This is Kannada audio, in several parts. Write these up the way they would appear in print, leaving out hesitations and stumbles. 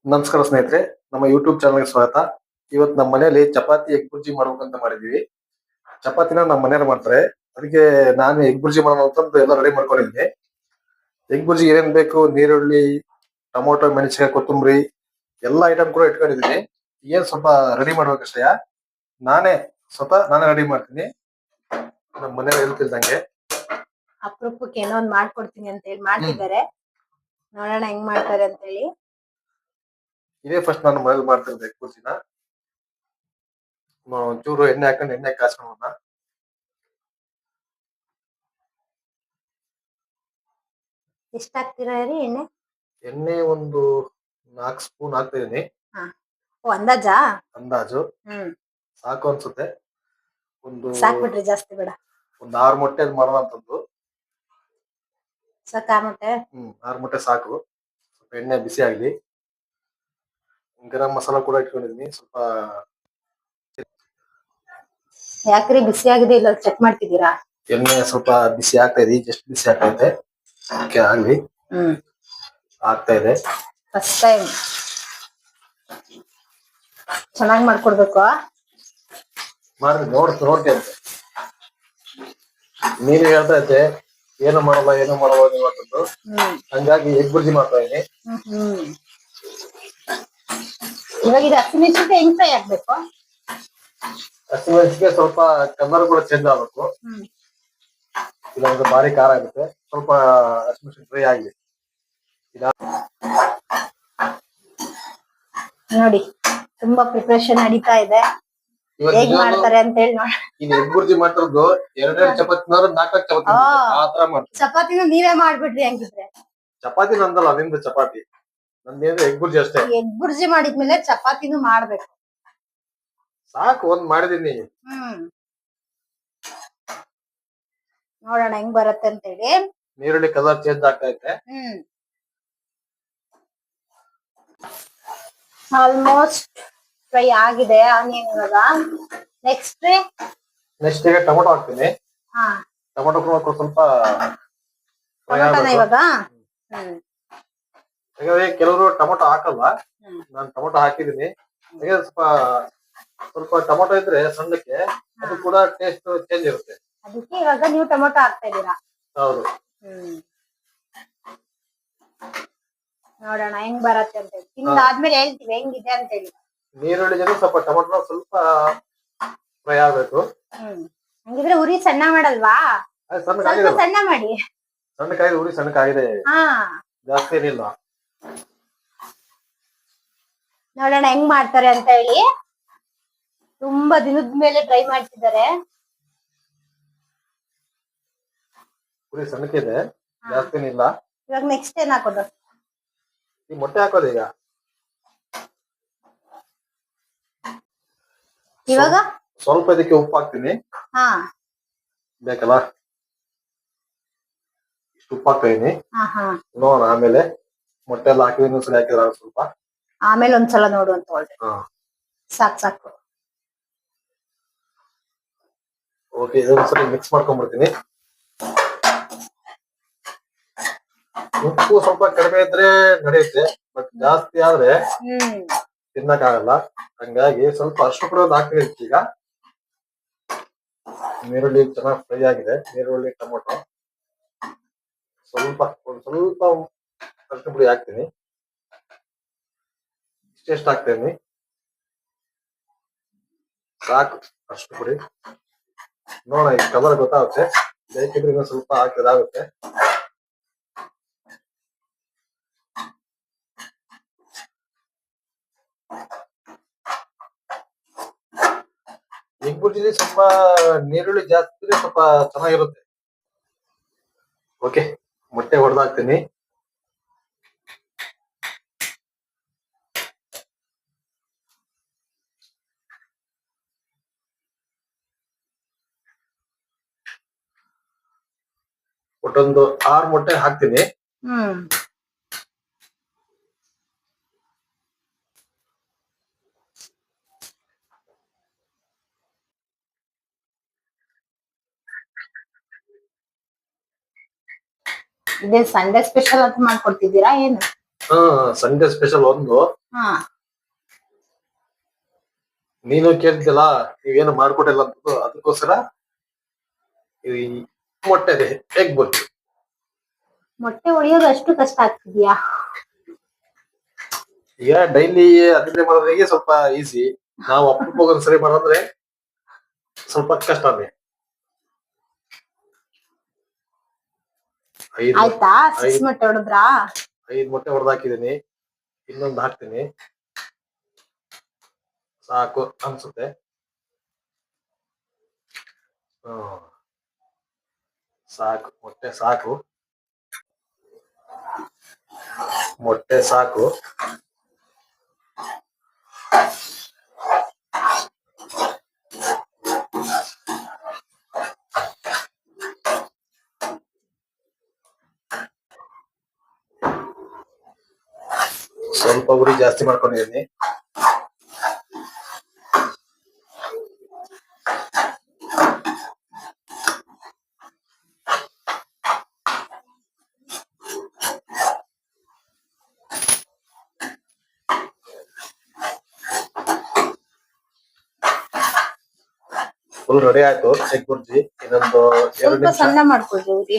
ನಮಸ್ಕಾರ ಸ್ನೇಹಿತರೆ, ನಮ್ಮ ಯೂಟ್ಯೂಬ್ ಚಾನಲ್ಗೆ ಸ್ವಾಗತ. ಇವತ್ತು ನಮ್ಮ ಮನೆಯಲ್ಲಿ ಚಪಾತಿ ಎಗ್ ಬುರ್ಜಿ ಮಾಡ್ಬೇಕಂತ ಮಾಡಿದೀವಿ. ಚಪಾತಿನ ನಮ್ಮ ಮನೆಯವ್ರು ಮಾಡ್ತಾರೆ. ಅದಕ್ಕೆ ನಾನು ಎಗ್ ಬುರ್ಜಿ ಮಾಡೋಣ ಅಂತಂದು ಎಲ್ಲ ರೆಡಿ ಮಾಡ್ಕೊಂಡಿದ್ದೀನಿ. ಎಗ್ ಬುರ್ಜಿ ಏನೇನ್ ಬೇಕು, ನೀರುಳ್ಳಿ, ಟೊಮೊಟೊ, ಮೆಣಸಿನಕಾಯಿ, ಕೊತ್ತಂಬರಿ ಎಲ್ಲ ಐಟಮ್ ಕೂಡ ಇಟ್ಕೊಂಡಿದ್ದೀನಿ. ಏನ್ ಸ್ವಲ್ಪ ರೆಡಿ ಮಾಡ್ಬೇಕಷ್ಟೇ. ನಾನೇ ರೆಡಿ ಮಾಡ್ತೀನಿ. ನಮ್ಮ ಮನೆಯವ್ರು ಹೇಳ್ತಿದ್ದಂಗೆ ಅಪರೂಪಕ್ಕೆ ಏನೋ ಒಂದ್ ಮಾಡ್ಕೊಡ್ತೀನಿ ಅಂತ ಹೇಳಿ ಮಾಡ್ತಿದ್ದಾರೆ. ನೋಡೋಣ ಹೆಂಗ್ ಮಾಡ್ತಾರೆ ಅಂತ ಹೇಳಿ. ಇದೇ ಫಸ್ಟ್ ನಾನು ಮನೇಲಿ ಮಾಡ್ತಿದ್ದೆ ಎಗ್ ಬುರ್ಜಿನ. ಒಂಚೂರು ಎಣ್ಣೆ ಹಾಕೊಂಡು ಎಣ್ಣೆ ಕಾಸ್ಕೊಳ್ಳೋಣ. ಎಷ್ಟ್ ಹಾಕ್ತೀರಾ ರೀ ಎಣ್ಣೆ? ಎಣ್ಣೆ ಒಂದು 4 ಸ್ಪೂನ್ ಹಾಕ್ತಾ ಇದೀನಿ. ಓ, ಅಂದಾಜಾ? ಅಂದಾಜು ಸಾಕು ಅನ್ಸುತ್ತೆ. ಸಾಕ್ಬಿಟ್ರಿ, ಜಾಸ್ತಿ ಬೇಡ. ಒಂದು 6 ಮೊಟ್ಟೆ ಮಾಡೋಣ ಅಂತಂದು. ಸಾಕ 6 ಮೊಟ್ಟೆ? 6 ಮೊಟ್ಟೆ ಸಾಕು. ಸ್ವಲ್ಪ ಎಣ್ಣೆ ಬಿಸಿ ಆಗ್ಲಿ. ಗರಂ ಮಸಾಲ ಕೂಡ ಇಟ್ಕೊಂಡಿದೀನಿ ಸ್ವಲ್ಪ. ಯಾಕ್ರಿ ಬಿಸಿ ಆಗಿದೆ ಇಲ್ಲ ಚೆಕ್ ಮಾಡ್ತಿದ್ದೀರಾ? ಎಣ್ಣೆ ಸ್ವಲ್ಪ ಬಿಸಿ ಆಗ್ತಾ ಇದೆ, ಜಸ್ಟ್ ಬಿಸಿ ಆಗ್ತೈತೆ. ಆಗ್ಲಿ. ಆಗ್ತಾ ಇದೆ. ಫಸ್ಟ್ ಟೈಮ್ ಚೆನ್ನಾಗಿ ಮಾಡ್ಕೊಡ್ಬೇಕು. ಮಾಡಿ ನೋಡ್ತೇನೆ. ನೀನು ಹೇಳ್ತಾ ಇದ್ದೆ ಏನು ಮಾಡಲ್ಲ ನೀವು ಅಂತಂದು. ಹಂಗಾಗಿ ಎಗ್ ಬುರ್ಜಿ ಮಾಡ್ತಾ ಇದೀನಿ. ಇವಾಗ ಇದು ಹಸಿಮೆಣಸಿನಕಾಯಿ ಹೆಂಗ್ ಫ್ರೈ ಆಗ್ಬೇಕು? ಹಸಿಮೆಣಸಿಗೆ ಸ್ವಲ್ಪ ಕಲರ್ ಕೂಡ ಚೇಂಜ್ ಆಗ್ಬೇಕು. ಇಲ್ಲೊಂದು ಭಾರಿ ಖಾರ ಆಗುತ್ತೆ. ಸ್ವಲ್ಪ ಹಸಿಮೆಣಸಿನ ಫ್ರೈ ಆಗ್ಲಿ. ನೋಡಿ, ತುಂಬಾ ಪ್ರಿಪರೇಷನ್ ನಡೀತಾ ಇದೆ. ಹೇಗ್ ಮಾಡ್ತಾರೆ ಅಂತ ಹೇಳಿ ನೋಡಿ. ಇದು ಎಗ್ ಬುರ್ಜಿ ಮಾಡ್ತಿರೋದು 2 ಚಪಾತಿ 4 ಚಪಾತಿ ಆತರ ಮಾಡ್ತಾರೆ. ಚಪಾತಿನ ನೀವೇ ಮಾಡ್ಬಿಡ್ರಿ ಹಂಗಿದ್ರೆ. ಚಪಾತಿ ನಂದಲ್ಲ, ನಿಮ್ದು ಚಪಾತಿ. ನಂದೇನು ಎಗ್ ಬುರ್ಜಿ ಅಷ್ಟೇ. ಎಗ್ ಬುರ್ಜಿ ಮಾಡಿದ್ಮೇಲೆ ಚಪಾತಿನೂ ಮಾಡ್ಬೇಕು. ಸಾಕು, ಒಂದ್ ಮಾಡಿದೀನಿ. ನೋಡೋಣ ಹೆಂಗ್ ಬರುತ್ತೆ ಅಂತ ಹೇಳಿ. ನೀರುಳ್ಳಿ ಕಲರ್ ಚೇಂಜ್ ಆಗ್ತಾ ಇದೆ. ಆಲ್ಮೋಸ್ಟ್ ಫ್ರೈ ಆಗಿದೆ ಆನಿಯನ್. ಇವಾಗ ನೆಕ್ಸ್ಟ್ ಈಗ ಟೊಮೊಟೊ ಹಾಕ್ತೀನಿ. ಟೊಮೊಟೊ ಕೂಡ ಸ್ವಲ್ಪ ಇವಾಗ ಕೆಲವರು ಟೊಮೊಟೊ ಹಾಕಲ್ಲ. ನಾನು ಟೊಮೊಟೊ ಹಾಕಿದೀನಿ. ಸ್ವಲ್ಪ ಟೊಮೊಟೊ ಇದ್ರೆ ಸಣ್ಣಕ್ಕೆ ಅದು ಕೂಡ ಟೇಸ್ಟ್ ಚೇಂಜ್ ಇರುತ್ತೆ. ಅದಕ್ಕೆ ಇವಾಗ ನೀವು ಟೊಮೊಟೊ ಹಾಕ್ತಾ ಇದೀರಾ? ಹೌದು. ನೋಡೋಣ ಹೆಂಗ್ ಬರತ್ತೆ ಅಂತ ಹೇಳಿ. ತಿಂದಾದ್ಮೇಲೆ ಹೇಳ್ತೀವಿ ಹೆಂಗಿದೆ ಅಂತ ಹೇಳಿ. ನೀರುಳ್ಳಿ ಜೊತೆ ಸ್ವಲ್ಪ ಟೊಮೊಟೊ ಸ್ವಲ್ಪ ಫ್ರೈ ಆಗ್ಬೇಕು. ಹಂಗಿದ್ರೆ ಉರಿ ಸಣ್ಣ ಮಾಡಲ್ವಾ? ಸ್ವಲ್ಪ ಸಣ್ಣ ಮಾಡಿ. ಸಣ್ಣಕ್ಕಾಗಿದೆ, ಉರಿ ಸಣ್ಣಕ್ಕಾಗಿದೆ, ಜಾಸ್ತಿ ಏನಿಲ್ಲ. ನೋಡೋಣ ಹೆಂಗ್ ಮಾಡ್ತಾರೆ ಅಂತ ಹೇಳಿ. ತುಂಬಾ ದಿನದ ಮೇಲೆ ಟ್ರೈ ಮಾಡ್ತಿದ್ದಾರೆ. ಉರಿ ಸಣ್ಣಕ್ಕಿದೆ, ಜಾಸ್ತಿ ಏನಿಲ್ಲ. ಇವಾಗ ನೆಕ್ಸ್ಟ್ ಏನ್ ಹಾಕೋದು? ಈ ಮೊಟ್ಟೆ ಹಾಕೋದು ಈಗ. ಇವಾಗ ಸ್ವಲ್ಪ ಇದಕ್ಕೆ ಉಪ್ಪು ಹಾಕ್ತೀನಿ. ಬೇಕಲ್ಲ, ಇಷ್ಟು ಉಪ್ಪು ಹಾಕ್ತಾ ಇದೀನಿ. ನೋಡೋಣ ಆಮೇಲೆ. ಮೊಟ್ಟೆ ಎಲ್ಲ ಹಾಕಿದ್ರೆ ಇನ್ನೊಂದ್ಸಲ ಹಾಕಿದ್ರೆ ಸ್ವಲ್ಪ ಆಮೇಲೆ ಒಂದ್ಸಲ ನೋಡು ಅಂತ ಹೇಳ್ರಿ. ಸಾಕು. ಓಕೆ, ಇದೊಂದ್ಸಲ ಮಿಕ್ಸ್ ಮಾಡ್ಕೊಂಡ್ಬಿಡ್ತೀನಿ. ಉಪ್ಪು ಸ್ವಲ್ಪ ಕಡಿಮೆ ಇದ್ರೆ ನಡೆಯುತ್ತೆ, ಬಟ್ ಜಾಸ್ತಿ ಆದ್ರೆ ತಿನ್ನಕ್ ಆಗಲ್ಲ. ಹಂಗಾಗಿ ಸ್ವಲ್ಪ ಅಷ್ಟು ಕೂಡ ಹಾಕ್ತೀನಿ. ಈಗ ನೀರುಳ್ಳಿ ಚೆನ್ನಾಗಿ ಫ್ರೈ ಆಗಿದೆ. ನೀರುಳ್ಳಿ ಟೊಮೊಟೊ ಸ್ವಲ್ಪ ಅರಿಶಿನ ಪುಡಿ ಹಾಕ್ತೀನಿ. ಇಷ್ಟೆಷ್ಟು ಹಾಕ್ತೀನಿ, ಸಾಕು ಅರಿಶಿನ ಪುಡಿ. ನೋಡ, ಈ ಕಲರ್ ಗೊತ್ತಾಗುತ್ತೆ. ಬೇಕಿದ್ರೆ ಇನ್ನೂ ಸ್ವಲ್ಪ ಹಾಕಿದಾಗುತ್ತೆ. ಎಗ್ ಬುರ್ಜಿಲಿ ಸ್ವಲ್ಪ ನೀರುಳ್ಳಿ ಜಾಸ್ತಿ ಇದ್ರೆ ಸ್ವಲ್ಪ ಚೆನ್ನಾಗಿರುತ್ತೆ. ಓಕೆ, ಮೊಟ್ಟೆ ಹೊಡೆದಾಕ್ತೀನಿ. ಒಟ್ಟೊಂದು 6 ಮೊಟ್ಟೆ ಹಾಕ್ತೀನಿ. ಇದೇ ಸಂಡೇ ಸ್ಪೆಷಲ್ ಅಂತ ಮಾಡ್ಕೊಡ್ತಿದ್ದೀರಾ ಏನು? ಸಂಡೇ ಸ್ಪೆಷಲ್ ಒಂದು. ಹಾ ನೀನು ಕೇಳ್ತಿಲ್ಲ ನೀವೇನು ಮಾಡ್ಕೊಟ್ಟಿಲ್ಲ ಅಂತ ಅದಕ್ಕೋಸ್ಕರ ಈ ಮೊಟ್ಟೆ ಇದೆ ಎಗ್ ಬುರ್ಜಿ. ಮೊಟ್ಟೆ ಹೊಡಿಯೋದು ಅಷ್ಟು ಕಷ್ಟ ಆಗ್ತಿದ್ಯಾ? ಈಗ ಡೈಲಿ ಅದನ್ನೇ ಮಾಡೋದ್ರಿಗೆ ಸ್ವಲ್ಪ ಈಸಿ. ನಾವು ಅಪರೂಪಕ್ಕೆ ಒಂದ್ಸರಿ ಮಾಡೋದ್ರೆ ಸ್ವಲ್ಪ ಕಷ್ಟನೇ. ಆಯ್ತಾ? 6 ಮೊಟ್ಟೆ ಹೊಡೆದ್ರಾ? 5 ಮೊಟ್ಟೆ ಹೊಡೆದಾಕಿದೀನಿ, ಇನ್ನೊಂದು ಹಾಕ್ತೀನಿ ಸಾಕು ಅನ್ಸುತ್ತೆ. ಸಾಕು ಮೊಟ್ಟೆ ಸಾಕು ಮೊಟ್ಟೆ ಸಾಕು. ಸ್ವಲ್ಪ ಉರಿ ಜಾಸ್ತಿ ಮಾಡ್ಕೊಂಡಿದ್ದೀನಿ. ಫುಲ್ ರೆಡಿ ಆಯ್ತು ಎಗ್ ಬುರ್ಜಿ. ಇನ್ನೊಂದು 2 ಸ್ವಲ್ಪ ನಿಮಿಷ. ಸಣ್ಣ ಮಾಡ್ಕೊಳ್ರಿ ಉರಿ.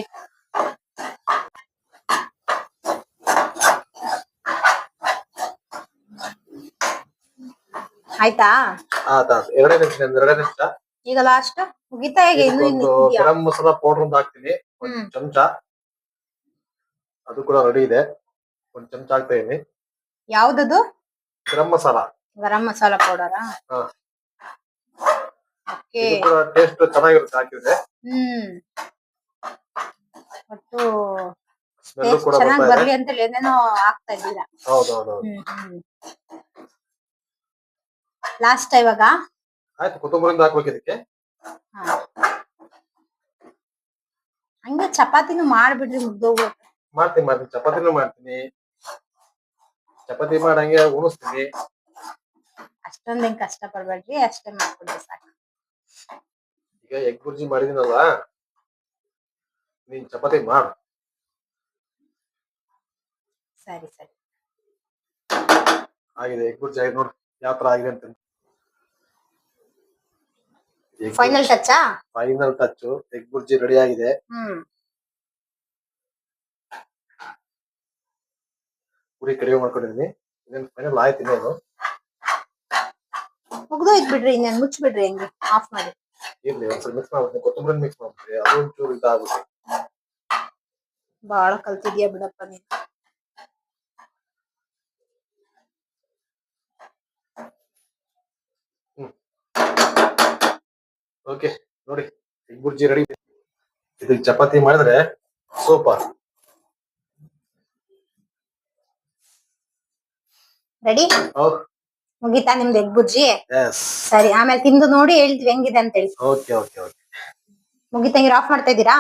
ಆಯ್ತಾ? ಆಯ್ತಾ? 2 ನಿಮಿಷ, 2 ನಿಮಿಷ. ಈಗ ಲಾಸ್ಟ್ ಮುಗಿತಾ? ಹೇಗೆ ಇನ್ನು ಒಂದು ಇದೆಯಾ? ಗರಂ ಮಸಾಲಾ ಪೌಡರ್ ಒಂದು ಹಾಕ್ತೀನಿ, ಒಂದು ಚಮಚ. ಅದು ಕೂಡ ರೆಡಿ ಇದೆ, ಒಂದು ಚಮಚ ಹಾಕ್ತಾ ಇದೀನಿ. ಯಾವ್ದದು? ಗರಂ ಮಸಾಲ. ಗರಂ ಮಸಾಲಾ ಪೌಡರಾ? ಓಕೆ. ಇದು ಕೂಡ ಟೇಸ್ಟ್ ಚೆನ್ನಾಗಿರುತ್ತೆ ಹಾಕಿದ್ರೆ. ಒಟ್ಟು ಸ್ಮೆಲ್ ಕೂಡ ಚೆನ್ನಾಗಿ ಬರ್ತಾ ಇದೆ. ಬರ್ಲಿ ಅಂತ ಏನೇನೋ ಹಾಕ್ತಾ ಇದ್ದೀರಾ? ಹೌದೌದು. ಲಾಸ್ಟ್ ಇವಾಗ ಆಯ್ತು, ಕೊತ್ತಂಬರಿಂದ ಹಾಕ್ಬೇಕು ಇದಕ್ಕೆ. ಹಂಗೆ ಚಪಾತಿನೂ ಮಾಡ್ಬಿಡ್ರಿ, ಮುಗ್ದೋಗ್ಬೇಕು. ಮಾಡ್ತೀನಿ ಚಪಾತಿನೂ ಮಾಡ್ತೀನಿ, ಚಪಾತಿ ಮಾಡಂಗೆ ಉಣಿಸ್ತೀನಿ. ಅಷ್ಟೊಂದೇನ್ ಕಷ್ಟ ಪಡ್ಬೇಡ್ರಿ, ಅಷ್ಟೇ ಮಾಡ್ಕೊಡ್ರಿ ಸಾಕು. ಈಗ ಎಗ್ ಬುರ್ಜಿ ಮಾಡಿದಿನಲ್ಲ, ನೀನ್ ಚಪಾತಿ ಮಾಡು. ಸರಿ ಸರಿ. ಆಗಿದೆ ಎಗ್ ಬುರ್ಜಿ ಆಗಿದೆ ನೋಡು ಯಾವ ತರ ಆಗಿದೆ ಅಂತ. ಫೈನಲ್ ಟಚ್ಚಾ? Final touch, egg bhurji ready ಆಗಿದೆ. ಪುರಿ ಕಡಿಮೆ ಮಾಡ್ಕೊಂಡಿದೀನಿ. ಇದನ್ನ ಫೈನಲ್ ಆಯ್ತು. ಇನ್ನೇನು ಮುಗ್ದೋಯ್ತು ಬಿಡ್ರಿ, ಇನ್ನೇನು ಮುಚ್ಚಿಬಿಡ್ರಿ, ಹಂಗೆ ಆಫ್ ಮಾಡಿ. ಇರ್ಲಿ ಒಂದ್ಸಲ ಮಿಕ್ಸ್ ಮಾಡ್ಬಿಡ್ತೀನಿ, ಕೊತ್ತಂಬರಿ ಮಿಕ್ಸ್ ಮಾಡ್ಬಿಡ್ರಿ, ಅದು ಒಂಚೂರು ಇದಾಗುತ್ತೆ. ಬಾಳ ಕಲ್ತಿದ್ಯಾ ಬಿಡಪ್ಪ ನೀನು. ಓಕೆ ನೋಡಿ, ಎಗ್ ಬುರ್ಜಿ ರೆಡಿ. ಇದಕ್ಕೆ ಚಪಾತಿ ಮಾಡಿದ್ರೆ ಸೂಪರ್. ರೆಡಿ? ಮುಗೀತಾ ನಿಮ್ದು ಎಗ್ ಬುರ್ಜಿ? ಸರಿ, ಆಮೇಲೆ ತಿಂದು ನೋಡಿ ಹೇಳ್ತೀವಿ ಹೆಂಗಿದೆ ಅಂತ ಹೇಳಿ. Okay okay okay. ಮುಗಿತಂಗಿರ ಆಫ್ ಮಾಡ್ತಾ ಇದ್ದೀರಾ?